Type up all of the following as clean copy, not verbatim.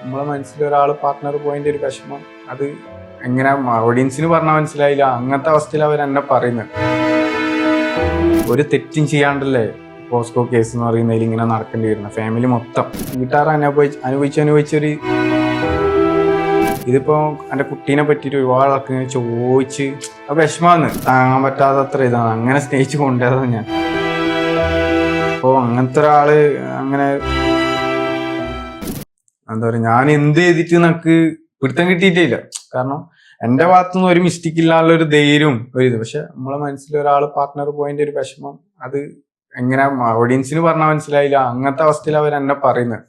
നമ്മളെ മനസ്സിൽ ഒരാൾ പാർട്ട്ണർ പോയിന്റ് ഒരു വിഷമം അത് എങ്ങനെ ഓഡിയൻസിന് പറഞ്ഞാൽ മനസ്സിലായില്ല. അങ്ങനത്തെ അവസ്ഥയിൽ അവർ എന്നെ പറയുന്നത് ഒരു തെറ്റും ചെയ്യാണ്ടല്ലേ പോസ്കോ കേസ് എന്ന് പറയുന്നതിൽ ഇങ്ങനെ നടക്കേണ്ടി വരുന്നത്. ഫാമിലി മൊത്തം വീട്ടുകാർ അനുഭവിച്ചൊരു ഇതിപ്പോ എന്റെ കുട്ടീനെ പറ്റിയിട്ട് ഒരുപാട് ആൾക്ക് ഇങ്ങനെ ചോദിച്ച് അത് വിഷമാന്ന് താങ്ങാൻ പറ്റാതെ അത്ര ഇതാണ്. അങ്ങനെ സ്നേഹിച്ച് കൊണ്ടുപോയതാണ് ഞാൻ. അപ്പോ അങ്ങനത്തെ ഒരാള് അങ്ങനെ എന്താ പറയാ, ഞാൻ എന്ത് ചെയ്തിട്ട് നമുക്ക് പിടുത്തം കിട്ടിയിട്ടില്ല. കാരണം എന്റെ ഭാഗത്തുനിന്ന് ഒരു മിസ്റ്റേക്ക് ഇല്ലാനുള്ള ഒരു ധൈര്യവും ഒരു ഇത്. പക്ഷെ നമ്മളെ മനസ്സിൽ ഒരാൾ പാർട്ട്ണർ പോയിന്റ് ഒരു വിഷമം അത് എങ്ങനെ ഓഡിയൻസിന് പറഞ്ഞാൽ മനസ്സിലായില്ല. അങ്ങനത്തെ അവസ്ഥയിൽ അവർ എന്നെ പറയുന്നത്,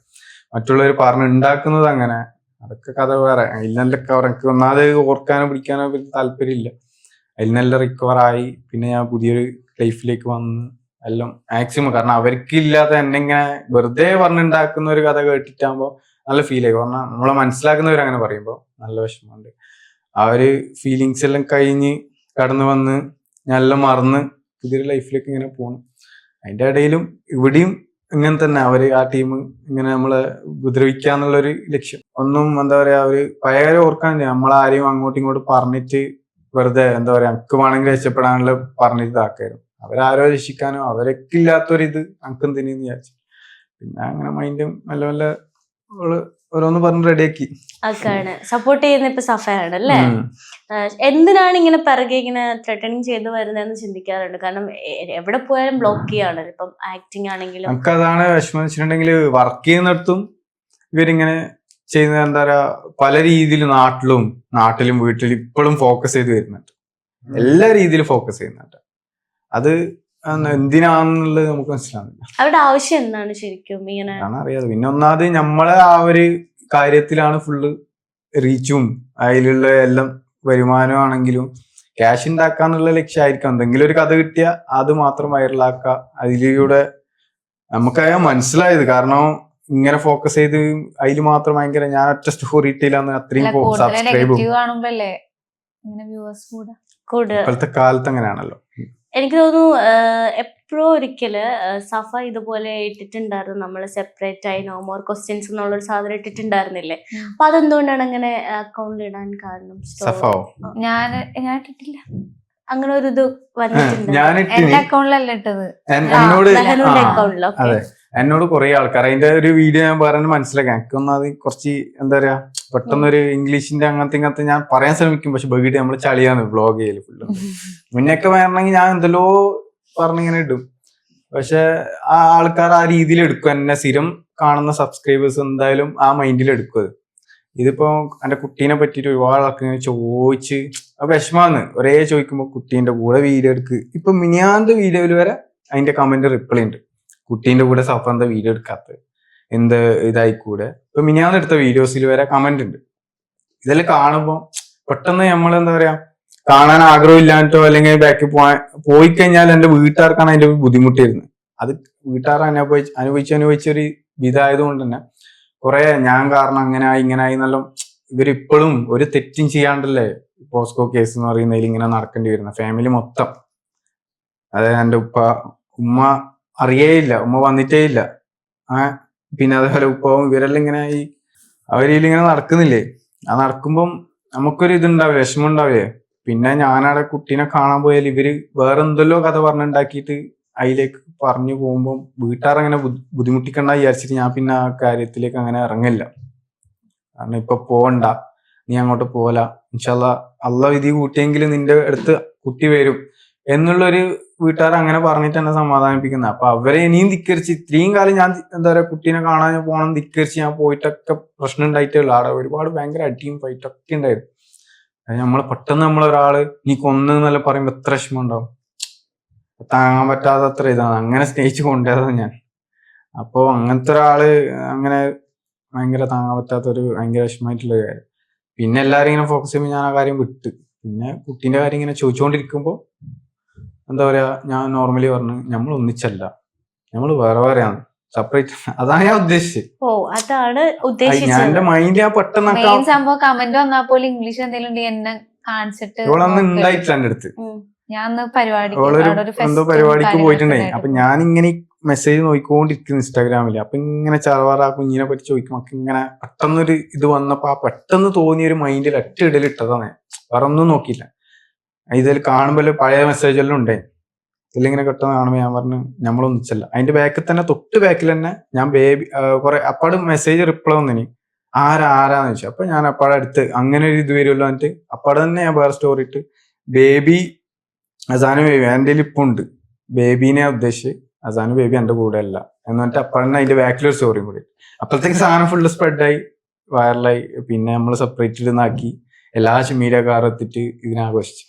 മറ്റുള്ളവർ പറഞ്ഞുണ്ടാക്കുന്നത് അങ്ങനെ. അതൊക്കെ കഥ വേറെ. അതിൽ നല്ല എനിക്ക് ഒന്നാമത് ഓർക്കാനോ പിടിക്കാനോ താല്പര്യമില്ല. അതിൽ നല്ല റിക്കവറായി. പിന്നെ ഞാൻ പുതിയൊരു ലൈഫിലേക്ക് വന്ന് എല്ലാം മാക്സിമം, കാരണം അവർക്കില്ലാത്ത എന്നെ ഇങ്ങനെ വെറുതെ പറഞ്ഞുണ്ടാക്കുന്ന ഒരു കഥ കേട്ടിട്ടാകുമ്പോ നല്ല ഫീൽ ആയി. പറഞ്ഞാൽ നമ്മളെ മനസ്സിലാക്കുന്നവരങ്ങനെ പറയുമ്പോൾ നല്ല വിഷമമുണ്ട്. ആ ഒരു ഫീലിങ്സ് എല്ലാം കഴിഞ്ഞ് കടന്നു വന്ന് ഞാൻ എല്ലാം മറന്ന് പുതിയൊരു ലൈഫിലേക്ക് ഇങ്ങനെ പോകണം. അതിന്റെ ഇടയിലും ഇവിടെയും ഇങ്ങനെ തന്നെ അവര് ആ ടീം ഇങ്ങനെ നമ്മളെ ഉപദ്രവിക്കാന്നുള്ളൊരു ലക്ഷ്യം. ഒന്നും എന്താ പറയാ, ഒരു പഴയ ഓർക്കാൻ നമ്മളാരെയും അങ്ങോട്ടും ഇങ്ങോട്ടും പറഞ്ഞിട്ട് വെറുതെ എന്താ പറയാ അനക്ക് വേണമെങ്കിൽ രക്ഷപ്പെടാനുള്ള പറഞ്ഞിട്ട് ഇതാക്കായിരുന്നു. അവരാരോ രക്ഷിക്കാനോ അവരൊക്കെ ഇല്ലാത്തൊരിത് അനക്കെന്തിനു വിചാരിച്ചു. പിന്നെ അങ്ങനെ മൈൻഡും നല്ല നല്ല ഓരോന്ന് പറഞ്ഞ് റെഡിയാക്കി. അതൊക്കെയാണ് സപ്പോർട്ട് ചെയ്യുന്ന ഇപ്പൊ സഫയാണ് അല്ലേ? എന്തിനാണ് ഇങ്ങനെ പിറകെ ഇങ്ങനെ ത്രെട്ടനിങ് ചെയ്ത് വരുന്നതെന്ന് ചിന്തിക്കാറുണ്ട്. കാരണം എവിടെ പോയാലും ബ്ലോക്ക് ചെയ്യാണ്. ഇപ്പം ആക്ടിങ് ആണെങ്കിലും നമുക്ക് അതാണ് വിഷമം വെച്ചിട്ടുണ്ടെങ്കിൽ വർക്ക് ചെയ്യുന്നിടത്തും ഇവരിങ്ങനെ ചെയ്യുന്നത് എന്താ പറയാ പല രീതിയിൽ നാട്ടിലും വീട്ടിലും ഇപ്പോഴും ഫോക്കസ് ചെയ്ത് വരുന്നുണ്ട്. എല്ലാ രീതിയിലും ഫോക്കസ് ചെയ്യുന്നുണ്ട്. അത് എന്തിനാന്നുള്ളത് നമുക്ക് മനസ്സിലാവുന്നില്ല. അവരുടെ ആവശ്യം എന്താണ് ശരിക്കും ഇങ്ങനെ അറിയാതെ. പിന്നെ ഒന്നാമത് നമ്മളെ ആ ഒരു കാര്യത്തിലാണ് ഫുള്ള് റീച്ചും അതിലുള്ള എല്ലാം വരുമാനമാണെങ്കിലും ക്യാഷ് ഉണ്ടാക്കാന്നുള്ള ലക്ഷ്യമായിരിക്കും. എന്തെങ്കിലും ഒരു കഥ കിട്ടിയാൽ അത് മാത്രം വൈറലാക്കുക. അതിലൂടെ നമുക്കത് മനസ്സിലായത്. കാരണം ഇങ്ങനെ ഫോക്കസ് ചെയ്ത് അതിൽ മാത്രം ഭയങ്കര ഞാൻ ഒറ്റ സ്റ്റോറി ഇട്ടില്ലാന്ന് അത്രയും സബ്സ്ക്രൈബും ഇപ്പോഴത്തെ കാലത്ത് അങ്ങനെയാണല്ലോ. എനിക്ക് തോന്നുന്നു എപ്പോഴും ഒരിക്കല് സഫ ഇതുപോലെ ഇട്ടിട്ടുണ്ടായിരുന്നു. നമ്മൾ സെപ്പറേറ്റ് ആയി നോ മോർ ക്വസ്റ്റ്യൻസ് എന്നുള്ളൊരു സാധനം ഇട്ടിട്ടുണ്ടായിരുന്നില്ലേ? അപ്പൊ അതെന്തുകൊണ്ടാണ് അങ്ങനെ അക്കൗണ്ടിൽ ഇടാൻ കാരണം? ഞാൻ ഇട്ടിട്ടില്ല. അങ്ങനെ ഒരു ഇത് വന്നിട്ടുണ്ട്. എന്റെ അക്കൗണ്ടിലല്ല ഇട്ടത്, അക്കൗണ്ടിലോ. എന്നോട് കുറെ ആൾക്കാർ അതിന്റെ ഒരു വീഡിയോ ഞാൻ പറഞ്ഞ് മനസ്സിലാക്കാം. എനിക്കൊന്നത് കുറച്ച് എന്താ പറയാ പെട്ടെന്നൊരു ഇംഗ്ലീഷിന്റെ അങ്ങനത്തെ ഞാൻ പറയാൻ ശ്രമിക്കും. പക്ഷെ ബഗീഡ് നമ്മൾ ചളിയാണ് വ്ളോഗ് ചെയ്യല് ഫുള്ള്. മുന്നൊക്കെ വേണമെങ്കിൽ ഞാൻ എന്തെല്ലോ പറഞ്ഞിങ്ങനെ ഇടും. പക്ഷെ ആ ആൾക്കാർ ആ രീതിയിൽ എടുക്കും. എന്നെ സ്ഥിരം കാണുന്ന സബ്സ്ക്രൈബേഴ്സ് എന്തായാലും ആ മൈൻഡിൽ എടുക്കും. ഇതിപ്പോ എന്റെ കുട്ടീനെ പറ്റിയിട്ട് ഒരുപാട് ആൾക്ക് ഇങ്ങനെ ചോദിച്ച് വിഷമാന്ന് ഒരേ ചോദിക്കുമ്പോ കുട്ടീന്റെ കൂടെ വീഡിയോ എടുക്ക്. ഇപ്പൊ മിനിയാന്റെ വീഡിയോയിൽ വരെ അതിന്റെ കമന്റ് റിപ്ലൈ ഉണ്ട്. കുട്ടീന്റെ കൂടെ സഫ എന്താ വീഡിയോ എടുക്കാത്തത്, എന്ത് ഇതായിക്കൂടെ. ഇപ്പൊ മിനിയാന്ന് എടുത്ത വീഡിയോസിൽ വരെ കമന്റ് ഉണ്ട്. ഇതെല്ലാം കാണുമ്പോ പെട്ടെന്ന് നമ്മൾ എന്താ പറയാ കാണാൻ ആഗ്രഹം ഇല്ലാട്ടോ അല്ലെങ്കിൽ ബാക്കിൽ പോയി കഴിഞ്ഞാൽ എന്റെ വീട്ടുകാർക്കാണ് അതിന്റെ ബുദ്ധിമുട്ടിരുന്നത്. അത് വീട്ടുകാർ അനുഭവിച്ചൊരു ഇതായത് കൊണ്ട് തന്നെ കുറെ ഞാൻ കാരണം അങ്ങനായി ഇങ്ങനായി നല്ല ഇവരിപ്പോഴും ഒരു തെറ്റും ചെയ്യാണ്ടല്ലേ പോസ്കോ കേസ് എന്ന് പറയുന്നതിൽ ഇങ്ങനെ നടക്കേണ്ടി വരുന്നത്. ഫാമിലി മൊത്തം, അതായത് എന്റെ ഉമ്മ അറിയേയില്ല, ഉമ്മ വന്നിട്ടേ ഇല്ല. പിന്നെ അതേപോലെ ഉപ്പാവും ഇവരെല്ലാം ഇങ്ങനെ ഈ അവരിങ്ങനെ നടക്കുന്നില്ലേ. ആ നടക്കുമ്പം നമുക്കൊരു ഇതുണ്ടാവില്ലേ, വിഷമം ഉണ്ടാവില്ലേ. പിന്നെ ഞാനവിടെ കുട്ടീനെ കാണാൻ പോയാൽ ഇവര് വേറെ എന്തെല്ലോ കഥ പറഞ്ഞുണ്ടാക്കിയിട്ട് അതിലേക്ക് പറഞ്ഞു പോകുമ്പോൾ വീട്ടുകാർ അങ്ങനെ ബുദ്ധിമുട്ടിക്കണ്ട വിചാരിച്ചിട്ട് ഞാൻ പിന്നെ ആ കാര്യത്തിലേക്ക് അങ്ങനെ ഇറങ്ങില്ല. കാരണം ഇപ്പൊ പോവണ്ട, നീ അങ്ങോട്ട് പോല, ഇൻഷാല്ലാ അള്ള വിധി കൂട്ടിയെങ്കിൽ നിന്റെ അടുത്ത് കുട്ടി വരും എന്നുള്ളൊരു വീട്ടുകാർ അങ്ങനെ പറഞ്ഞിട്ട് എന്നെ സമാധാനിപ്പിക്കുന്നത്. അപ്പൊ അവരെ ഇനിയും ധിക്കരിച്ച് ഇത്രയും കാലം ഞാൻ എന്താ പറയാ കുട്ടീനെ കാണാൻ പോകണം ധിക്കരിച്ച് ഞാൻ പോയിട്ടൊക്കെ പ്രശ്നം ഉണ്ടായിട്ടേ ഉള്ളു. അവിടെ ഒരുപാട് ഭയങ്കര അടിയും ഫൈറ്റൊക്കെ ഉണ്ടായിരുന്നു. നമ്മള് പെട്ടെന്ന് നമ്മളൊരാള് നീ കൊന്നു എന്നല്ല പറയുമ്പോ എത്ര വിഷമം ഉണ്ടാവും. താങ്ങാൻ പറ്റാതെ അത്ര ഇതാണ്. അങ്ങനെ സ്നേഹിച്ച് കൊണ്ടുപോയതാണ് ഞാൻ. അപ്പോ അങ്ങനത്തെ ഒരാള് അങ്ങനെ ഭയങ്കര താങ്ങാൻ പറ്റാത്തൊരു ഭയങ്കര വിഷമമായിട്ടുള്ള കാര്യം. പിന്നെ എല്ലാരും ഇങ്ങനെ ഫോക്കസ് ചെയ്യുമ്പോൾ ഞാൻ ആ കാര്യം വിട്ട്. പിന്നെ കുട്ടീന്റെ കാര്യം ഇങ്ങനെ ചോദിച്ചുകൊണ്ടിരിക്കുമ്പോ എന്താ പറയാ ഞാൻ നോർമലി പറഞ്ഞു നമ്മൾ ഒന്നിച്ചല്ല, നമ്മൾ വേറെ വേറെയാണ്, സെപ്പറേറ്റ്. അതാണ് ഞാൻ ഉദ്ദേശിച്ചത്. ഞാൻ എന്റെ മൈൻഡ് ഞാൻ പെട്ടെന്ന് സംഭവം കമന്റ് വന്നാൽ പോലും ഇംഗ്ലീഷ് എന്തെങ്കിലും എന്നെ കാണിച്ചിട്ട് ഇവളൊന്നും ഉണ്ടായിട്ടില്ല എന്റെ അടുത്ത്. ഞാൻ എന്തോ പരിപാടിക്ക് പോയിട്ടുണ്ടായി. അപ്പൊ ഞാനിങ്ങനെ മെസ്സേജ് നോക്കിക്കൊണ്ടിരിക്കുന്നു ഇൻസ്റ്റാഗ്രാമിൽ. അപ്പൊ ഇങ്ങനെ ചറവറ ആ കുഞ്ഞിനെ പറ്റി ചോദിക്കുമ്പോ ഇങ്ങനെ പെട്ടെന്നൊരു ഇത് വന്നപ്പോ ആ പെട്ടെന്ന് തോന്നിയ ഒരു മൈൻഡിൽ ഒറ്റ ഇടലിട്ടതാണ്. വേറെ ഒന്നും നോക്കിയില്ല. ഇതിൽ കാണുമ്പോൾ പഴയ മെസ്സേജെല്ലാം ഉണ്ടേ, ഇതിലിങ്ങനെ പെട്ടെന്ന് കാണുമ്പോൾ ഞാൻ പറഞ്ഞു നമ്മളൊന്നിച്ചല്ല. അതിന്റെ ബാക്കിൽ തന്നെ തൊട്ട് ബാക്കിൽ തന്നെ ഞാൻ ബേബി കുറെ അപ്പാട് മെസ്സേജ് റിപ്ലൈ വന്നിനി ആരാന്ന് ചോദിച്ചു. അപ്പൊ ഞാൻ അപ്പാടെ അടുത്ത് അങ്ങനെ ഒരു ഇത് വരുമല്ലോ എന്നിട്ട് അപ്പാടെ തന്നെ ഞാൻ വേറെ സ്റ്റോറി ഇട്ട് ബേബി അസാന് ബേബി എൻ്റെ ഇപ്പം ഉണ്ട്, ബേബീനെ ഉദ്ദേശിച്ച് അസാന് ബേബി എൻ്റെ കൂടെ അല്ല എന്ന് പറഞ്ഞിട്ട് അപ്പാടെ അതിന്റെ ബാക്കിലൊരു സ്റ്റോറിയും കൂടി. അപ്പോഴത്തേക്ക് സാധനം ഫുള്ള് സ്പ്രെഡായി വൈറലായി. പിന്നെ നമ്മൾ സെപ്പറേറ്റ് ആക്കി എല്ലാ മീഡിയ കാർ എത്തിയിട്ട് ഇതിനാഘോഷിച്ചു.